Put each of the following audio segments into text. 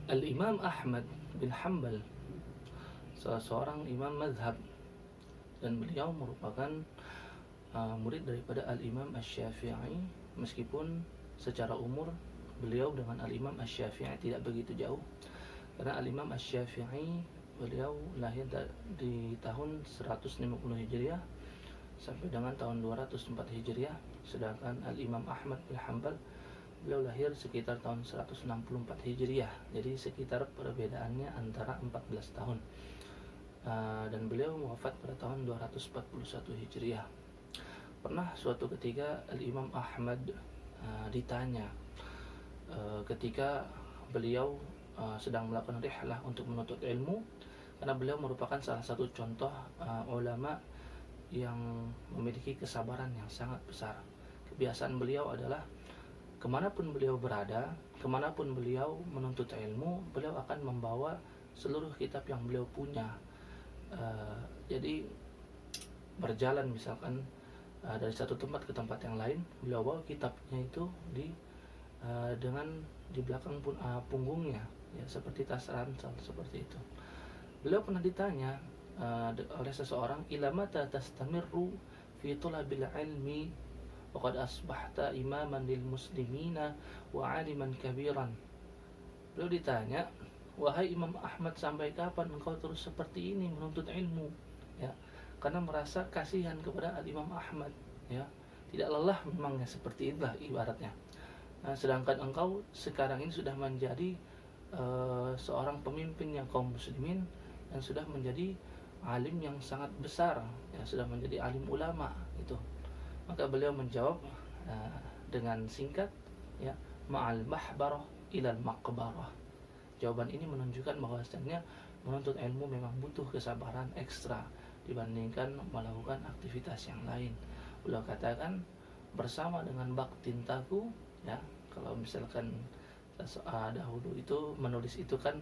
Al-Imam Ahmad bin Hanbal, salah seorang imam mazhab, dan beliau merupakan murid daripada Al-Imam Asy-Syafi'i, meskipun secara umur beliau dengan Al-Imam Asy-Syafi'i tidak begitu jauh, karena Al-Imam Asy-Syafi'i beliau lahir di tahun 150 Hijriah sampai dengan tahun 204 Hijriah, sedangkan Al-Imam Ahmad bin Hanbal beliau lahir sekitar tahun 164 Hijriah. Jadi sekitar perbedaannya antara 14 tahun. Dan beliau wafat pada tahun 241 Hijriah. Pernah suatu ketika Al-Imam Ahmad ditanya ketika beliau sedang melakukan rihlah untuk menuntut ilmu, karena beliau merupakan salah satu contoh ulama yang memiliki kesabaran yang sangat besar. Kebiasaan beliau adalah kemanapun beliau berada, kemanapun beliau menuntut ilmu, beliau akan membawa seluruh kitab yang beliau punya. Jadi berjalan misalkan dari satu tempat ke tempat yang lain, beliau bawa kitabnya itu dengan di belakang punggungnya, ya, seperti tas ransel seperti itu. Beliau pernah ditanya oleh seseorang, ila mata tastamirru fi talabil ilmi wa qad asbahta imaman lil muslimina wa aliman kabiran. Beliau ditanya, wahai Imam Ahmad, sampai kapan engkau terus seperti ini menuntut ilmu? Ya, karena merasa kasihan kepada Al-Imam Ahmad, ya. Tidak lelah memangnya, seperti itulah ibaratnya. Nah, sedangkan engkau sekarang ini sudah menjadi seorang pemimpin yang kaum muslimin dan sudah menjadi alim yang sangat besar, ya, sudah menjadi alim ulama itu. Maka beliau menjawab dengan singkat, ya, ma'al mahbarah ilal maqbarah. Jawaban ini menunjukkan bahwasannya menuntut ilmu memang butuh kesabaran ekstra dibandingkan melakukan aktivitas yang lain. Beliau katakan, bersama dengan bak tintaku, ya, kalau misalkan dahulu itu menulis itu kan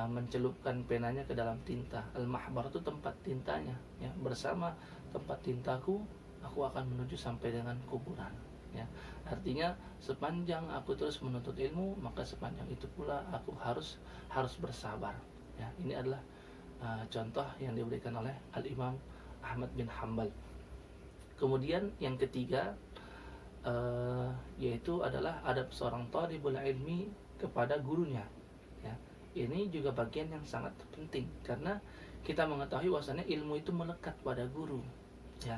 mencelupkan penanya ke dalam tinta. Al-mahbar itu tempat tintanya, ya. Bersama tempat tintaku aku akan menuju sampai dengan kuburan, ya. Artinya sepanjang aku terus menuntut ilmu, maka sepanjang itu pula aku harus bersabar, ya. Ini adalah contoh yang diberikan oleh Al-Imam Ahmad bin Hanbal. Kemudian yang ketiga yaitu adalah adab seorang thalibul ilmi kepada gurunya, ya. Ini juga bagian yang sangat penting, karena kita mengetahui bahwasanya ilmu itu melekat pada guru, ya.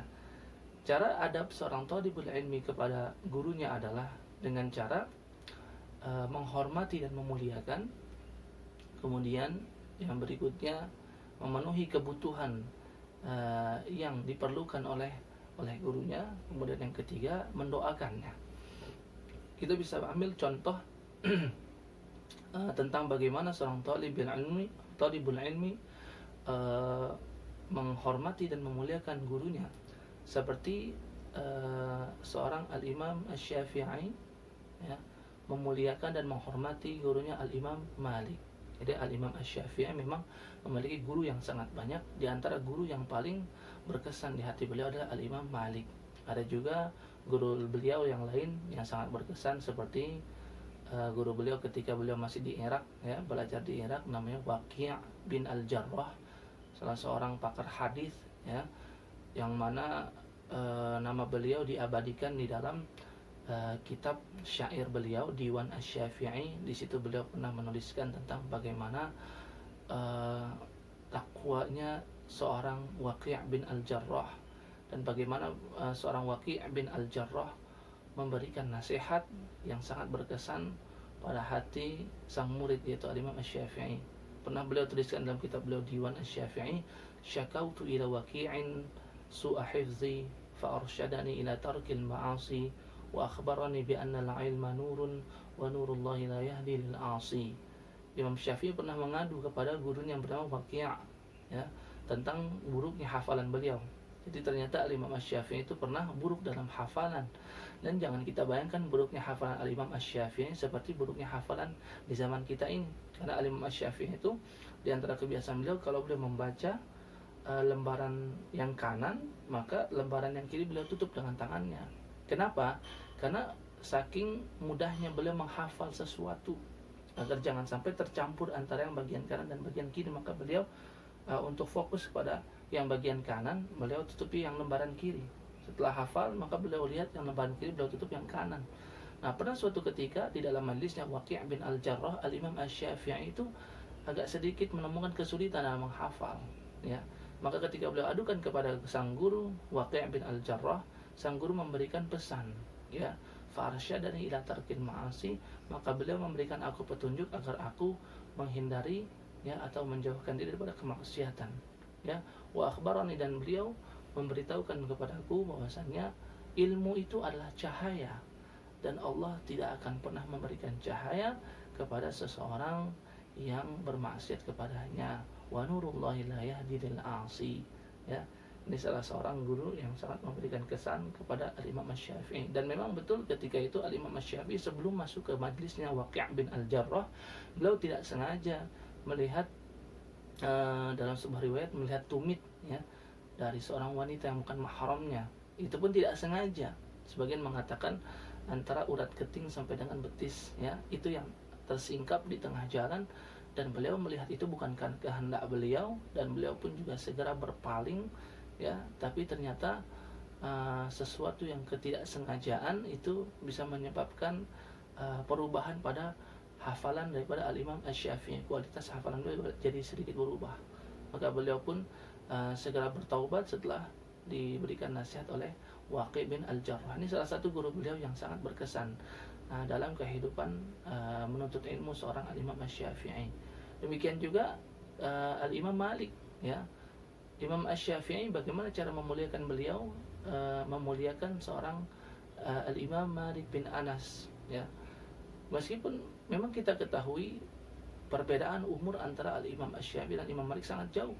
Cara adab seorang thalibul ilmi kepada gurunya adalah dengan cara menghormati dan memuliakan. Kemudian yang berikutnya, memenuhi kebutuhan yang diperlukan oleh gurunya. Kemudian yang ketiga, mendoakannya. Kita bisa ambil contoh tentang bagaimana seorang thalibul ilmi menghormati dan memuliakan gurunya, seperti seorang Al-Imam Asy-Syafi'i, ya, memuliakan dan menghormati gurunya Al-Imam Malik. Jadi Al-Imam Asy-Syafi'i memang memiliki guru yang sangat banyak. Di antara guru yang paling berkesan di hati beliau adalah Al-Imam Malik. Ada juga guru beliau yang lain yang sangat berkesan, seperti guru beliau ketika beliau masih di Irak, ya, belajar di Irak, namanya Waqi' bin Al-Jarrah, salah seorang pakar hadis, ya, yang mana nama beliau diabadikan di dalam kitab syair beliau, Diwan Asy-Syafi'i. Di situ beliau pernah menuliskan tentang bagaimana takwanya seorang Waqi' bin Al-Jarrah, dan bagaimana seorang Waqi' bin Al-Jarrah memberikan nasihat yang sangat berkesan pada hati sang murid, yaitu Al-Imam Asy-Syafi'i. Pernah beliau tuliskan dalam kitab beliau Diwan Asy-Syafi'i, syakautu ila waqi'in su'a hifzi fa arsyadani ila tarkil ma'asi wa akhbarani bi anna al-ilma nurun wa nurullahi la yahdi lil 'asi. Imam Syafi'i pernah mengadu kepada gurunya yang bernama Waqi', ya, tentang buruknya hafalan beliau. Jadi ternyata Al-Imam Asy-Syafi'i itu pernah buruk dalam hafalan. Dan jangan kita bayangkan buruknya hafalan Al-Imam Asy-Syafi'i seperti buruknya hafalan di zaman kita ini. Karena Al-Imam Asy-Syafi'i itu, di antara kebiasaan beliau, kalau beliau membaca lembaran yang kanan, maka lembaran yang kiri beliau tutup dengan tangannya. Kenapa? Karena saking mudahnya beliau menghafal sesuatu. agar jangan sampai tercampur antara yang bagian kanan dan bagian kiri. Maka beliau untuk fokus pada yang bagian kanan, beliau tutupi yang lembaran kiri. Setelah hafal, maka beliau lihat yang lembaran kiri, beliau tutup yang kanan. Nah, pernah suatu ketika di dalam majlisnya Waqi' bin Al-Jarrah, Al-Imam Asy-Syafi'i itu agak sedikit menemukan kesulitan dalam menghafal, ya. Maka ketika beliau adukan kepada sang guru Waqi' bin Al-Jarrah, sang guru memberikan pesan, ya, farsyadani ila tarkil ma'asi, maka beliau memberikan aku petunjuk agar aku menghindari, ya, atau menjauhkan diri daripada kemaksiatan, ya. Wa akhbarani, dan beliau memberitahukan kepadaku bahwasannya ilmu itu adalah cahaya, dan Allah tidak akan pernah memberikan cahaya kepada seseorang yang bermaksiat kepadanya. Wa nurullahi la yahdi lil 'asi, ya. Ini salah seorang guru yang sangat memberikan kesan kepada Al-Imam Asy-Syafi'i. Dan memang betul ketika itu Al-Imam Asy-Syafi'i sebelum masuk ke majlisnya Waqi' bin Al-Jarrah, beliau tidak sengaja melihat dalam sebuah riwayat melihat tumit, ya, dari seorang wanita yang bukan mahramnya. Itu pun tidak sengaja. Sebagian mengatakan antara urat keting sampai dengan betis, ya, itu yang tersingkap di tengah jalan, dan beliau melihat itu bukan kehendak beliau, dan beliau pun juga segera berpaling, ya. Tapi ternyata sesuatu yang ketidaksengajaan itu bisa menyebabkan perubahan pada hafalan daripada Al-Imam Asy-Syafi'i. Kualitas hafalan beliau jadi sedikit berubah. Maka beliau pun segera bertaubat setelah diberikan nasihat oleh Waqi' bin Al-Jarrah. Ini salah satu guru beliau yang sangat berkesan dalam kehidupan menuntut ilmu seorang Al-Imam Asy-Syafi'i. Demikian juga Al-Imam Malik, ya. Imam Asy-Syafi'i, bagaimana cara memuliakan beliau? Memuliakan seorang Al-Imam Malik bin Anas, ya. Meskipun memang kita ketahui perbedaan umur antara Al-Imam Asy-Syafi'i dan Imam Malik sangat jauh.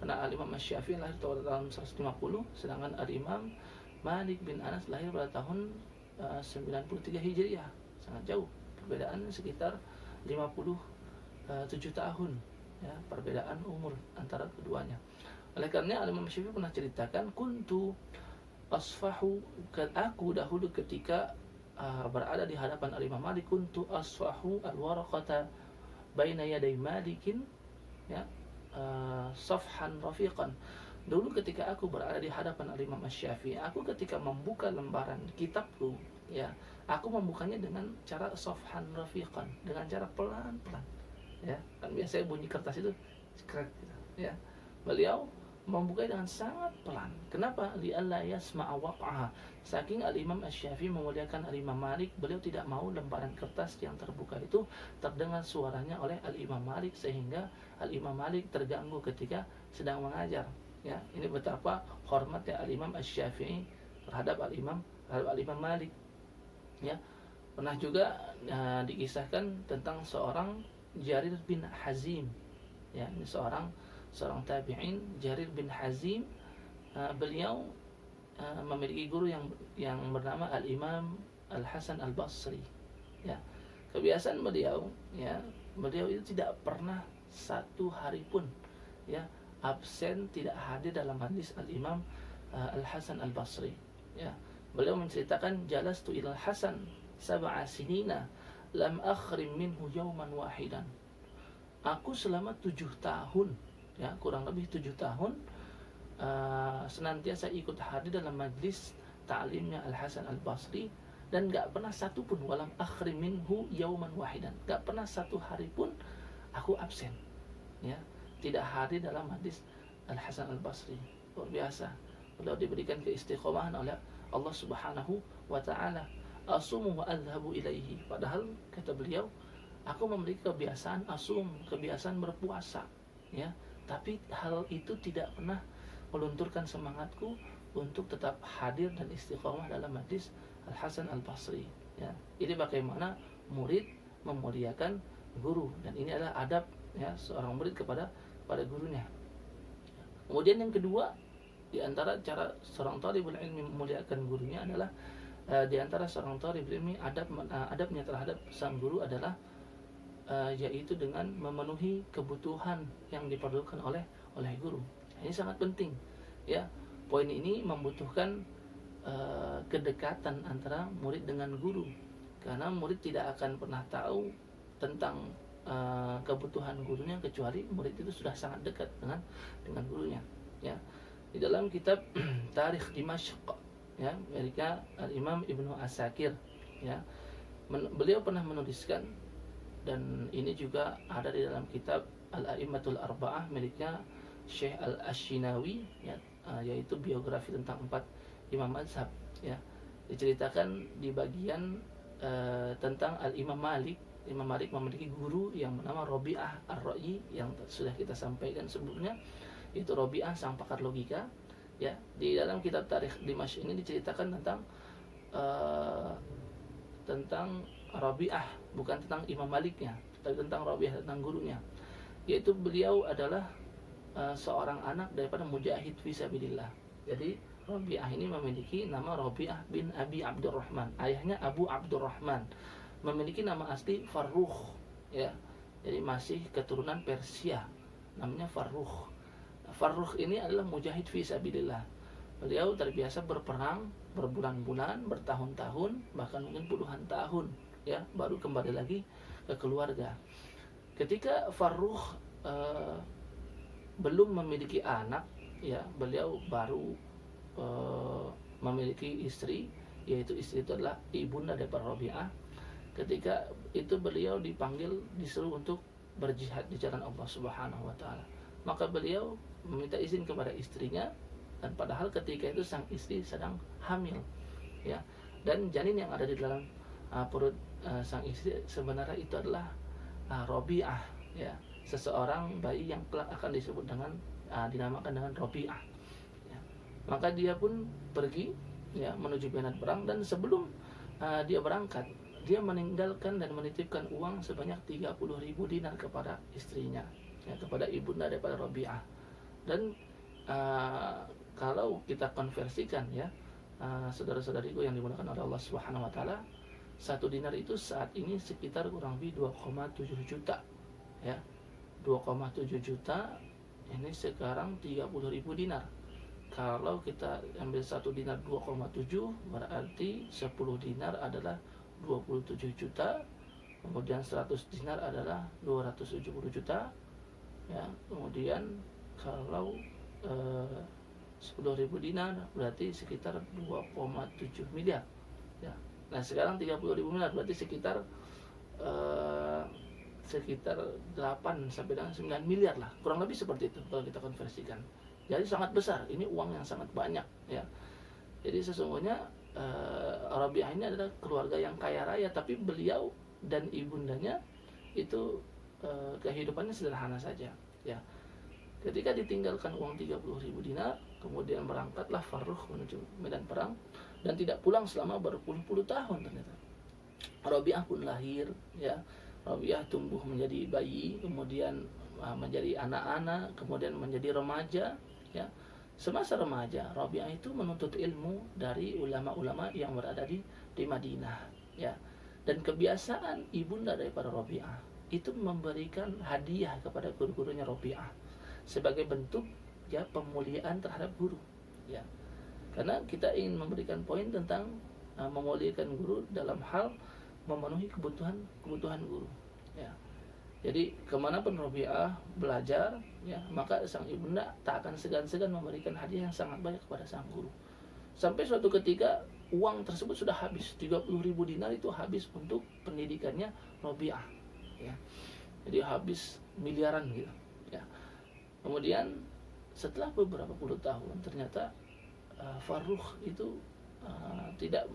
Karena Al-Imam Asy-Syafi'i lahir pada tahun 150, sedangkan Al-Imam Malik bin Anas lahir pada tahun 93 Hijriah. Sangat jauh, perbedaan sekitar 57 tahun, ya, perbedaan umur antara keduanya. Oleh karena Al-Imam Asy-Syafi'i pernah ceritakan, kuntu asfahu, aku dahulu ketika berada di hadapan Al-Imam Malik, kuntu asfahu al-waraqata baina yaday Malikin, ya, safhan rafiqan. Dulu ketika aku berada di hadapan Al-Imam Asy-Syafi'i, aku ketika membuka lembaran kitabku, ya, aku membukanya dengan cara safhan rafiqan, dengan cara pelan-pelan, ya. Kan biasanya bunyi kertas itu cekrek gitu, ya. Beliau membukanya dengan sangat pelan. Kenapa? Li'alla yasma'a waq'aha. Saking Al-Imam Asy-Syafi'i memuliakan Al-Imam Malik, beliau tidak mau lembaran kertas yang terbuka itu terdengar suaranya oleh Al-Imam Malik, sehingga Al-Imam Malik terganggu ketika sedang mengajar, ya. Ini betapa hormatnya Al-Imam Asy-Syafi'i terhadap Al-Imam Malik, ya. Pernah juga dikisahkan tentang seorang Jarir bin Hazim, ya. Ini seorang tabi'in, Jarir bin Hazim. Beliau memiliki guru yang bernama Al-Imam Al-Hasan Al-Basri, ya. Kebiasaan beliau, ya, beliau itu tidak pernah satu hari pun, ya, absen, tidak hadir dalam majlis Al-Imam Al-Hasan Al-Basri, ya. Beliau menceritakan, jalastu ilal Hasan sab'a sinina lam akhrim minhu yawman wahidan. Aku selama 7 tahun, ya, kurang lebih 7 tahun senantiasa ikut hadir dalam majlis ta'limnya Al-Hasan Al-Basri, dan gak pernah satu pun, walam akhri minhu yauman wahidan, gak pernah satu hari pun aku absen, ya, tidak hadir dalam majlis Al-Hasan Al-Basri. Luar biasa. Beliau diberikan keistiqomahan oleh Allah Subhanahu wa ta'ala. Asumu wa adhabu ilaihi. Padahal kata beliau, aku memiliki kebiasaan asum, kebiasaan berpuasa, ya, tapi hal itu tidak pernah melunturkan semangatku untuk tetap hadir dan istiqomah dalam majlis Al-Hasan Al-Basri, ya. Ini bagaimana murid memuliakan guru, dan ini adalah adab, ya, seorang murid kepada gurunya. Kemudian yang kedua, di antara cara seorang thalibul ilmi memuliakan gurunya adalah di antara seorang thalibul ilmi adabnya terhadap sang guru adalah yaitu dengan memenuhi kebutuhan yang diperlukan oleh guru. Ini sangat penting, ya. Poin ini membutuhkan kedekatan antara murid dengan guru, karena murid tidak akan pernah tahu tentang kebutuhan gurunya kecuali murid itu sudah sangat dekat dengan gurunya. Ya, di dalam kitab Tarikh Dimashq, ya, mereka Al-Imam Ibnu Asakir, ya, beliau pernah menuliskan, dan ini juga ada di dalam kitab Al-A'immatul Arba'ah miliknya Syekh Al-Ashinawi, ya, yaitu biografi tentang 4 imam mazhab, ya. Diceritakan di bagian tentang Al-Imam Malik. Imam Malik memiliki guru yang bernama Rabi'ah Ar-Ra'yi yang sudah kita sampaikan sebelumnya, itu Rabi'ah sang pakar logika, ya. Di dalam kitab Tarikh Dimashq ini diceritakan tentang Rabi'ah, bukan tentang Imam Maliknya, tapi tentang Rabi'ah, tentang gurunya, yaitu beliau adalah seorang anak daripada mujahid fisabilillah. Jadi Rabi'ah ini memiliki nama Rabi'ah bin Abi Abdurrahman, ayahnya Abu Abdurrahman, memiliki nama asli Farrukh, ya. Jadi masih keturunan Persia, namanya Farrukh. Farrukh ini adalah mujahid fisabilillah. Beliau terbiasa berperang berbulan-bulan, bertahun-tahun, bahkan mungkin puluhan tahun, ya, baru kembali lagi ke keluarga. Ketika Farrukh belum memiliki anak, ya, beliau baru memiliki istri, yaitu istri itu adalah ibunda daripada Rabi'ah. Ketika itu beliau dipanggil, disuruh untuk berjihad di jalan Allah Subhanahu wa taala. Maka beliau meminta izin kepada istrinya, dan padahal ketika itu sang istri sedang hamil, ya. Dan janin yang ada di dalam perut sang istri sebenarnya itu adalah Rabi'ah, ya, seseorang bayi yang kelak akan disebut dengan dinamakan dengan Rabi'ah, ya. Maka dia pun pergi, ya, menuju medan perang, dan sebelum dia berangkat, dia meninggalkan dan menitipkan uang sebanyak 30.000 dinar kepada istrinya, ya, kepada ibunda daripada Rabi'ah. Dan kalau kita konversikan, ya, saudara-saudariku yang dimuliakan oleh Allah Subhanahu wa taala, 1 dinar itu saat ini sekitar kurang lebih 2,7 juta, ya. 2,7 juta ini sekarang 30.000 dinar. Kalau kita ambil 1 dinar 2,7, berarti 10 dinar adalah 27 juta, kemudian 100 dinar adalah 270 juta, ya. Kemudian kalau 10.000 dinar berarti sekitar 2,7 miliar, ya. Nah sekarang 30.000 miliar berarti sekitar 8 sampai dengan 9 miliar lah, kurang lebih seperti itu kalau kita konversikan. Jadi sangat besar, ini uang yang sangat banyak, ya. Jadi sesungguhnya Rabi'ah ini adalah keluarga yang kaya raya, tapi beliau dan ibundanya itu kehidupannya sederhana saja, ya. Ketika ditinggalkan uang 30.000 dinar, kemudian berangkatlah Farrukh menuju medan perang, dan tidak pulang selama berpuluh-puluh tahun ternyata. Rabi'ah pun lahir, ya. Rabi'ah tumbuh menjadi bayi, kemudian menjadi anak-anak, kemudian menjadi remaja, ya. Semasa remaja, Rabi'ah itu menuntut ilmu dari ulama-ulama yang berada di Madinah, ya. Dan kebiasaan ibunda daripada Rabi'ah itu memberikan hadiah kepada guru-gurunya Rabi'ah sebagai bentuk, ya, pemuliaan terhadap guru, ya. Karena kita ingin memberikan poin tentang memuliakan guru dalam hal memenuhi kebutuhan guru, ya. Jadi kemanapun Rabi'ah belajar, ya, maka sang ibunda tak akan segan-segan memberikan hadiah yang sangat banyak kepada sang guru. Sampai suatu ketika uang tersebut sudah habis, 30.000 dinar itu habis untuk pendidikannya Rabi'ah, ya. Jadi habis miliaran gitu, ya. Kemudian setelah beberapa puluh tahun ternyata Farrukh itu tidak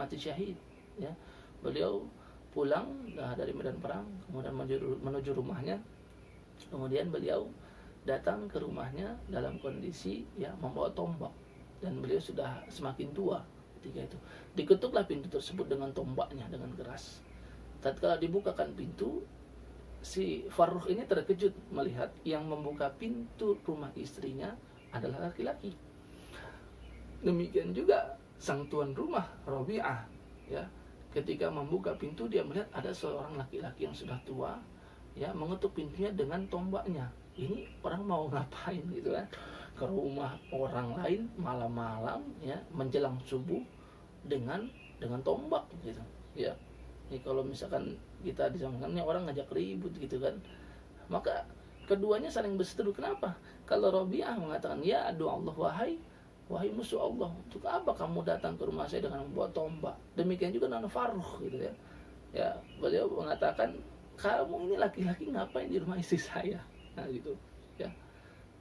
mati syahid, ya. Beliau pulang dari medan perang, kemudian menuju rumahnya. Kemudian beliau datang ke rumahnya dalam kondisi, ya, membawa tombak, dan beliau sudah semakin tua ketika itu. Diketuklah pintu tersebut dengan tombaknya dengan keras. Tatkala dibukakan pintu, si Farrukh ini terkejut melihat yang membuka pintu rumah istrinya adalah laki-laki. Demikian juga sang tuan rumah Rabi'ah, ya. Ketika membuka pintu, dia melihat ada seorang laki-laki yang sudah tua, ya, mengetuk pintunya dengan tombaknya. Ini orang mau ngapain gitu kan? Ke rumah orang lain malam-malam, ya, menjelang subuh dengan tombak gitu, ya. Ini kalau misalkan kita di zaman ini orang ngajak ribut gitu kan. Maka keduanya saling berseteru. Kenapa? Kalau Rabi'ah mengatakan, ya doa Allah, wahai musuh Allah, untuk apa kamu datang ke rumah saya dengan membawa tombak? Demikian juga Nana Farruh gitu ya. Ya, beliau mengatakan, kamu ini laki-laki ngapain di rumah istri saya? Nah gitu ya.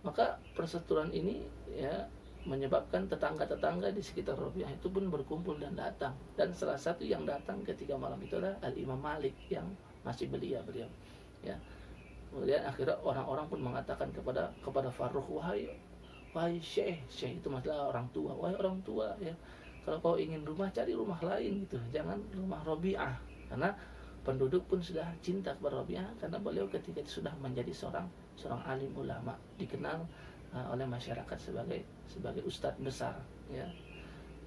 Maka perseteruan ini ya menyebabkan tetangga-tetangga di sekitar Rabi'ah itu pun berkumpul dan datang. Dan salah satu yang datang ketika malam itu adalah Al-Imam Malik yang masih belia beliau. Ya. Kemudian akhirnya orang-orang pun mengatakan kepada Farruh, wahai Syekh itu masalah orang tua, wahai orang tua ya. Kalau kau ingin rumah, cari rumah lain gitu, jangan rumah Rabi'ah. Karena penduduk pun sudah cinta kepada Rabi'ah karena beliau ketika itu sudah menjadi seorang alim ulama, dikenal oleh masyarakat sebagai ustadz besar ya.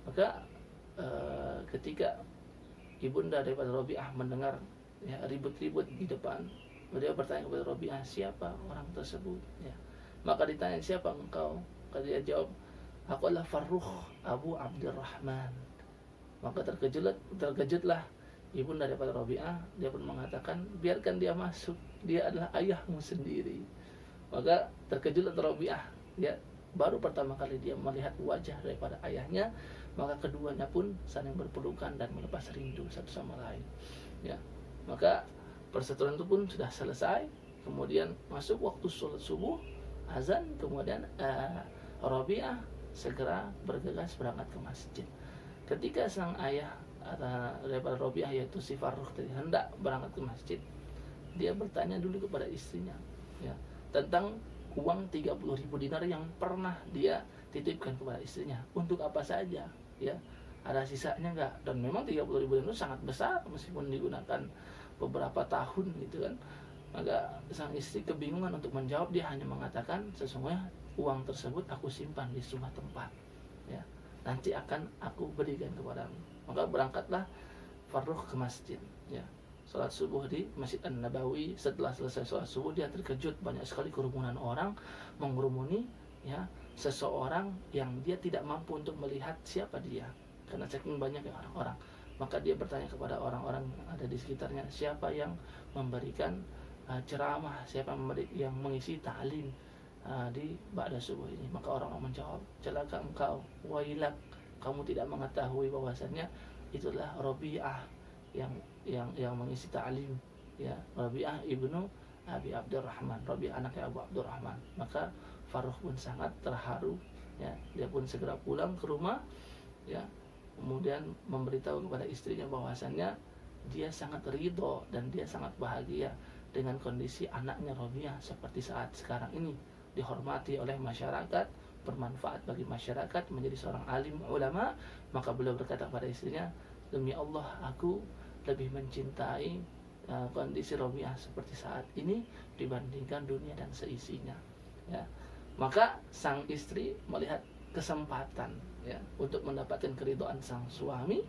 Maka ketika ibunda daripada Rabi'ah mendengar ya ribut-ribut di depan, beliau bertanya kepada Rabi'ah, siapa orang tersebut ya. Maka ditanya, siapa engkau? Maka dia jawab, aku adalah Farruh Abu Abdurrahman. Maka terkejutlah ibunda daripada Rabi'ah. Dia pun mengatakan, biarkan dia masuk, dia adalah ayahmu sendiri. Maka terkejutlah Rabi'ah. Ya, baru pertama kali dia melihat wajah daripada ayahnya, maka keduanya pun saling berpelukan dan melepas rindu satu sama lain. Ya, maka perseteruan itu pun sudah selesai. Kemudian masuk waktu sholat subuh, azan, kemudian Rabi'ah segera bergegas berangkat ke masjid. Ketika sang ayah daripada Rabi'ah, yaitu si Farruh tadi, hendak berangkat ke masjid, dia bertanya dulu kepada istrinya ya, tentang uang 30.000 dinar yang pernah dia titipkan kepada istrinya. Untuk apa saja ya, ada sisanya enggak? Dan memang 30.000 dinar itu sangat besar meskipun digunakan beberapa tahun gitu kan. Maka sang istri kebingungan untuk menjawab. Dia hanya mengatakan, sesungguhnya uang tersebut aku simpan di sebuah tempat ya, nanti akan aku berikan kepadamu. Maka berangkatlah Farruh ke masjid ya, sholat subuh di Masjid An-Nabawi. Setelah selesai sholat subuh, dia terkejut, banyak sekali kerumunan orang mengurumuni ya seseorang yang dia tidak mampu untuk melihat siapa dia karena saking banyaknya orang-orang. Maka dia bertanya kepada orang-orang yang ada di sekitarnya, siapa yang memberikan ceramah, siapa yang mengisi ta'lim di ba'da subuh ini? Maka orang-orang menjawab, celaka engkau, wailak, kamu tidak mengetahui bahwasannya itulah Rabi'ah yang mengisi ta'lim ya, Rabi'ah ibnu Abi Abdurrahman, Rabi'ah anaknya Abu Abdurrahman. Maka Farruh pun sangat terharu ya, dia pun segera pulang ke rumah ya, kemudian memberitahu kepada istrinya bahwasannya dia sangat ridho dan dia sangat bahagia dengan kondisi anaknya Rabi'ah seperti saat sekarang ini, dihormati oleh masyarakat, bermanfaat bagi masyarakat, menjadi seorang alim ulama. Maka beliau berkata pada istrinya, demi Allah aku lebih mencintai kondisi Rabi'ah seperti saat ini dibandingkan dunia dan seisinya ya. Maka sang istri melihat kesempatan ya untuk mendapatkan keridhaan sang suami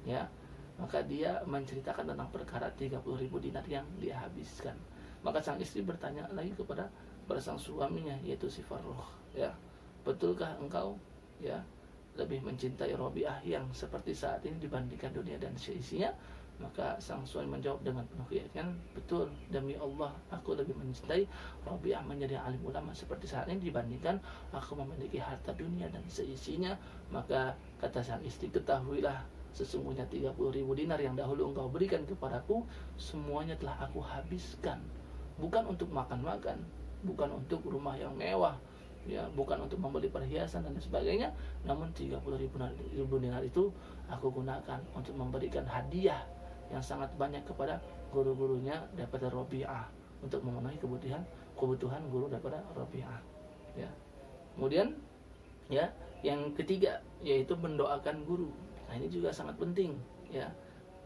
ya, maka dia menceritakan tentang perkara 30.000 dinar yang dia habiskan. Maka sang istri bertanya lagi kepada sang suaminya, yaitu si Farruh ya, betulkah engkau ya lebih mencintai Rabi'ah yang seperti saat ini dibandingkan dunia dan seisinya? Maka sang suami menjawab dengan penuh keyakinan, betul, demi Allah aku lebih mencintai Rabi'ah menjadi alim ulama seperti saat ini dibandingkan aku memiliki harta dunia dan seisinya. Maka kata sang istri, ketahuilah sesungguhnya 30.000 dinar yang dahulu engkau berikan kepadaku, semuanya telah aku habiskan, bukan untuk makan-makan, bukan untuk rumah yang mewah ya, bukan untuk membeli perhiasan dan sebagainya, namun 30.000 dinar itu aku gunakan untuk memberikan hadiah yang sangat banyak kepada guru-gurunya daripada Rabi'ah, untuk memenuhi kebutuhan guru daripada Rabi'ah ya. Kemudian ya, yang ketiga yaitu mendoakan guru. Nah, ini juga sangat penting ya,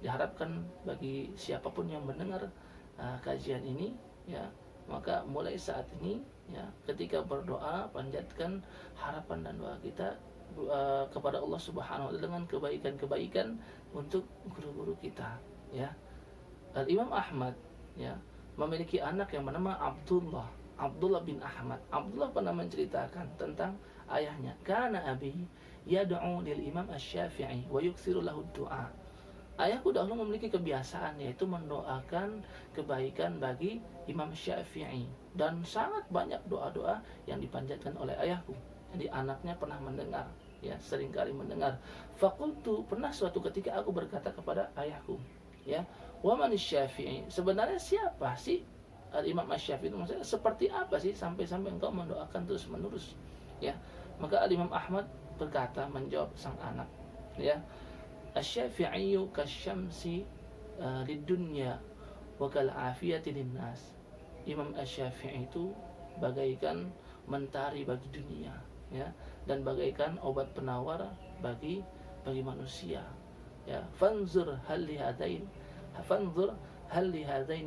diharapkan bagi siapapun yang mendengar kajian ini ya, maka mulai saat ini ya, ketika berdoa panjatkan harapan dan doa kita kepada Allah Subhanahu wa taala dengan kebaikan-kebaikan untuk guru-guru kita ya. Imam Ahmad ya memiliki anak yang bernama Abdullah bin Ahmad. Abdullah pernah menceritakan tentang ayahnya, kana abi yad'u lil Imam Asy-Syafi'i wa yuksiru lahu du'a. Ayahku dahulu memiliki kebiasaan yaitu mendoakan kebaikan bagi Imam Syafi'i, dan sangat banyak doa-doa yang dipanjatkan oleh ayahku. Jadi anaknya pernah mendengar, ya, seringkali mendengar. Fakultu, pernah suatu ketika aku berkata kepada ayahku, ya, wa man Syafi'i, sebenarnya siapa sih Imam Syafi'i itu, maksudnya seperti apa sih sampai-sampai engkau mendoakan terus menerus, ya. Maka Imam Ahmad berkata, menjawab sang anak, ya, Asy-Syafi'iyyu kasyamsi lidunya wa kal afiyati linnas. Imam Asy-Syafi'i itu bagaikan mentari bagi dunia, ya, dan bagaikan obat penawar bagi manusia, ya. Fanzur hal li hadaini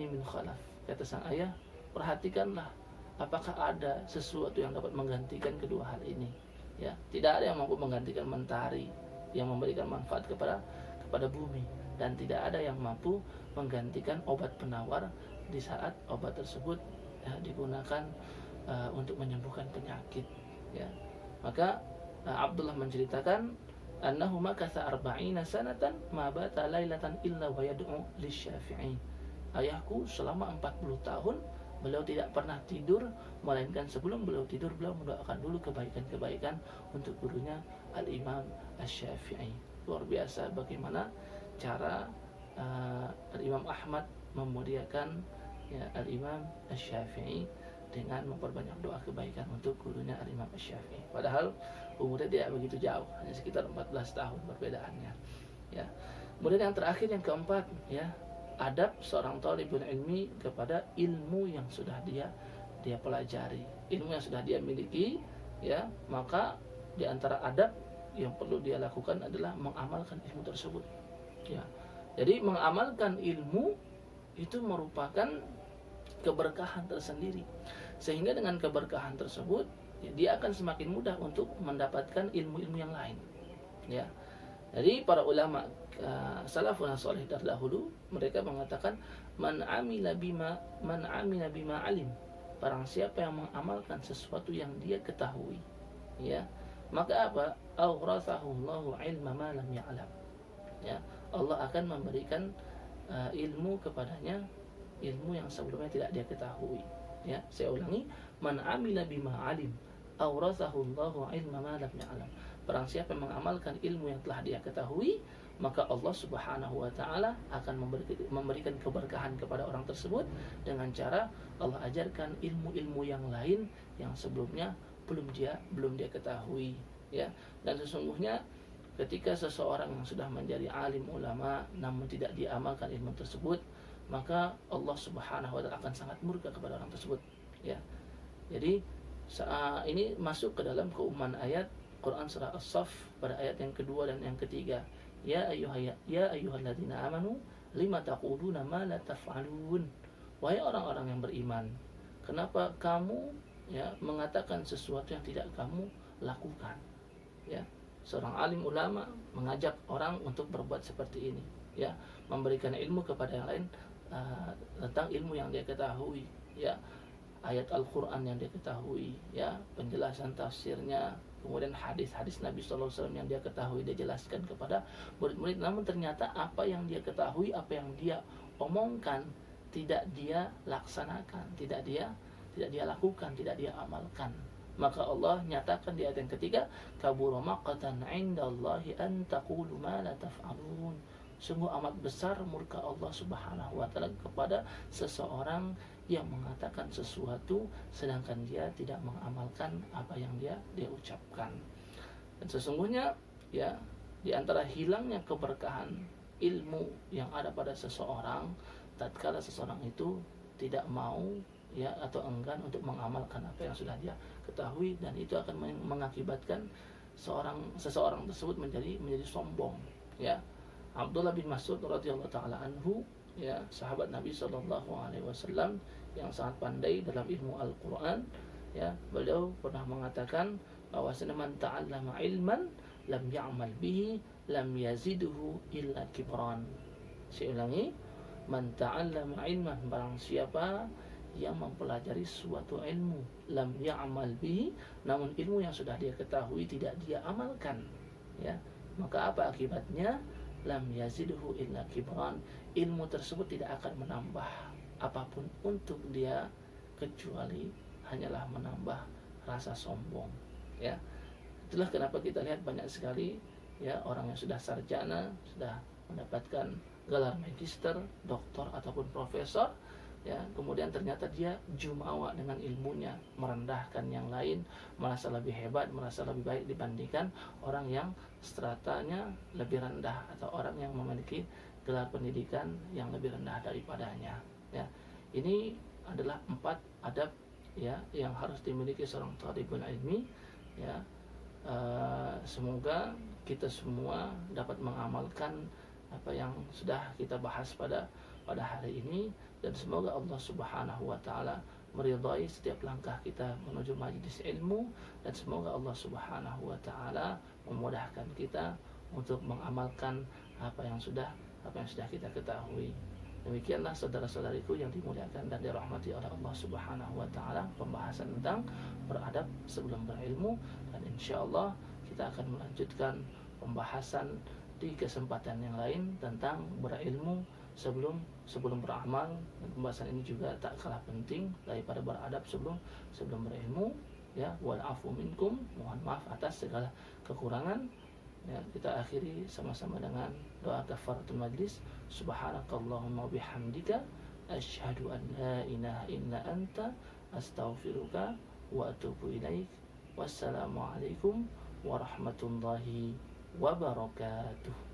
min khalaf. Kata sang ayah, perhatikanlah apakah ada sesuatu yang dapat menggantikan kedua hal ini, ya. Tidak ada yang mampu menggantikan mentari yang memberikan manfaat kepada bumi, dan tidak ada yang mampu menggantikan obat penawar di saat obat tersebut, ya, digunakan untuk menyembuhkan penyakit, ya. Maka Abdullah menceritakan, annahu makatha arba'ina sanatan ma bata lailatan illa wa yad'u lisyafi'i. Ayahku selama 40 tahun beliau tidak pernah tidur, melainkan sebelum beliau tidur beliau mendoakan dulu kebaikan-kebaikan untuk gurunya Al-Imam Asy-Syafi'i. Luar biasa bagaimana cara Al-Imam Ahmad memuliakan, ya, Al-Imam Asy-Syafi'i dengan memperbanyak doa kebaikan untuk gurunya Al-Imam Asy-Syafi'i. Padahal umurnya tidak begitu jauh, hanya sekitar 14 tahun perbedaannya, ya. Kemudian yang terakhir, yang keempat, ya, adab seorang thalibul ilmi kepada ilmu yang sudah dia pelajari, ilmu yang sudah dia miliki, ya. Maka di antara adab yang perlu dia lakukan adalah mengamalkan ilmu tersebut, ya. Jadi mengamalkan ilmu itu merupakan keberkahan tersendiri, sehingga dengan keberkahan tersebut, ya, dia akan semakin mudah untuk mendapatkan ilmu-ilmu yang lain, ya. Jadi para ulama salafun salih terdahulu mereka mengatakan, man amila bima alim, barang siapa yang mengamalkan sesuatu yang dia ketahui, ya, maka apa? Awrathahu Allahu ilma ma lam ya'lam, ya. Allah akan memberikan ilmu kepadanya, ilmu yang sebelumnya tidak dia ketahui, ya. Saya ulangi, man amila bima alim awrathahu Allahu ilma ma lam ya'lam. Barang siapa yang mengamalkan ilmu yang telah dia ketahui, maka Allah Subhanahu wa taala akan memberikan keberkahan kepada orang tersebut dengan cara Allah ajarkan ilmu-ilmu yang lain yang sebelumnya belum dia ketahui, ya. Dan sesungguhnya ketika seseorang yang sudah menjadi alim ulama namun tidak diamalkan ilmu tersebut, maka Allah Subhanahu wa taala akan sangat murka kepada orang tersebut, ya. Jadi ini masuk ke dalam keumuman ayat Quran surah As-Saff pada ayat yang kedua dan yang ketiga. Ya ayyuhalladzina amanu lima taquluna ma la taf'alun. Wahai orang-orang yang beriman, kenapa kamu, ya, mengatakan sesuatu yang tidak kamu lakukan, ya. Seorang alim ulama mengajak orang untuk berbuat seperti ini, ya, memberikan ilmu kepada yang lain tentang ilmu yang dia ketahui, ya, ayat Al-Quran yang dia ketahui, ya, penjelasan tafsirnya, kemudian hadis-hadis Nabi SAW yang dia ketahui, dia jelaskan kepada murid-murid. Namun ternyata apa yang dia ketahui, apa yang dia omongkan, tidak dia laksanakan, tidak dia lakukan, tidak dia amalkan. Maka Allah nyatakan di ayat yang ketiga, kabura maqatan 'indallahi an taqulu ma la taf'alun. Sungguh amat besar murka Allah Subhanahu wa taala kepada seseorang yang mengatakan sesuatu sedangkan dia tidak mengamalkan apa yang dia ucapkan. Dan sesungguhnya, ya, di antara hilangnya keberkahan ilmu yang ada pada seseorang tatkala seseorang itu tidak mau, ya, atau enggan untuk mengamalkan apa yang sudah dia ketahui, dan itu akan mengakibatkan seseorang tersebut menjadi sombong, ya. Abdullah bin Mas'ud radhiyallahu taala anhu, ya, sahabat Nabi sallallahu alaihi wasallam yang sangat pandai dalam ilmu Al-Qur'an, ya, beliau pernah mengatakan bahwasanya man ta'allama ilman lam ya'mal bihi lam yazidhu illa kibran. Saya ulangi, man ta'allama ilman, barang siapa yang mempelajari suatu ilmu, lam ya'mal bihi, namun ilmu yang sudah dia ketahui tidak dia amalkan, ya, maka apa akibatnya? lam yazidhu illa kibran. Ilmu tersebut tidak akan menambah apapun untuk dia kecuali hanyalah menambah rasa sombong, ya. Itulah kenapa kita lihat banyak sekali ya orang yang sudah sarjana, sudah mendapatkan gelar magister, doktor ataupun profesor, ya, kemudian ternyata dia jumawa dengan ilmunya, merendahkan yang lain, merasa lebih hebat, merasa lebih baik dibandingkan orang yang stratanya lebih rendah atau orang yang memiliki gelar pendidikan yang lebih rendah daripadanya, ya. Ini adalah 4 adab ya yang harus dimiliki seorang thalibul ilmi, ya. Semoga kita semua dapat mengamalkan apa yang sudah kita bahas pada hari ini, dan semoga Allah Subhanahu wa taala meridhai setiap langkah kita menuju majelis ilmu, dan semoga Allah Subhanahu wa taala memudahkan kita untuk mengamalkan apa yang sudah kita ketahui. Demikianlah saudara-saudariku yang dimuliakan dan dirahmati oleh Allah Subhanahu wa taala, pembahasan tentang beradab sebelum berilmu, dan insyaallah kita akan melanjutkan pembahasan di kesempatan yang lain tentang berilmu sebelum beramal. Dan pembahasan ini juga tak kalah penting daripada beradab sebelum berilmu, ya. Wal afu minkum, mohon maaf atas segala kekurangan. Ya, kita akhiri sama-sama dengan doa kafaratul majlis. Subhanakallahumma bihamdika asyhadu an la ilaha illa anta astaghfiruka wa atubu ilaik. Wassalamualaikum warahmatullahi wabarakatuh.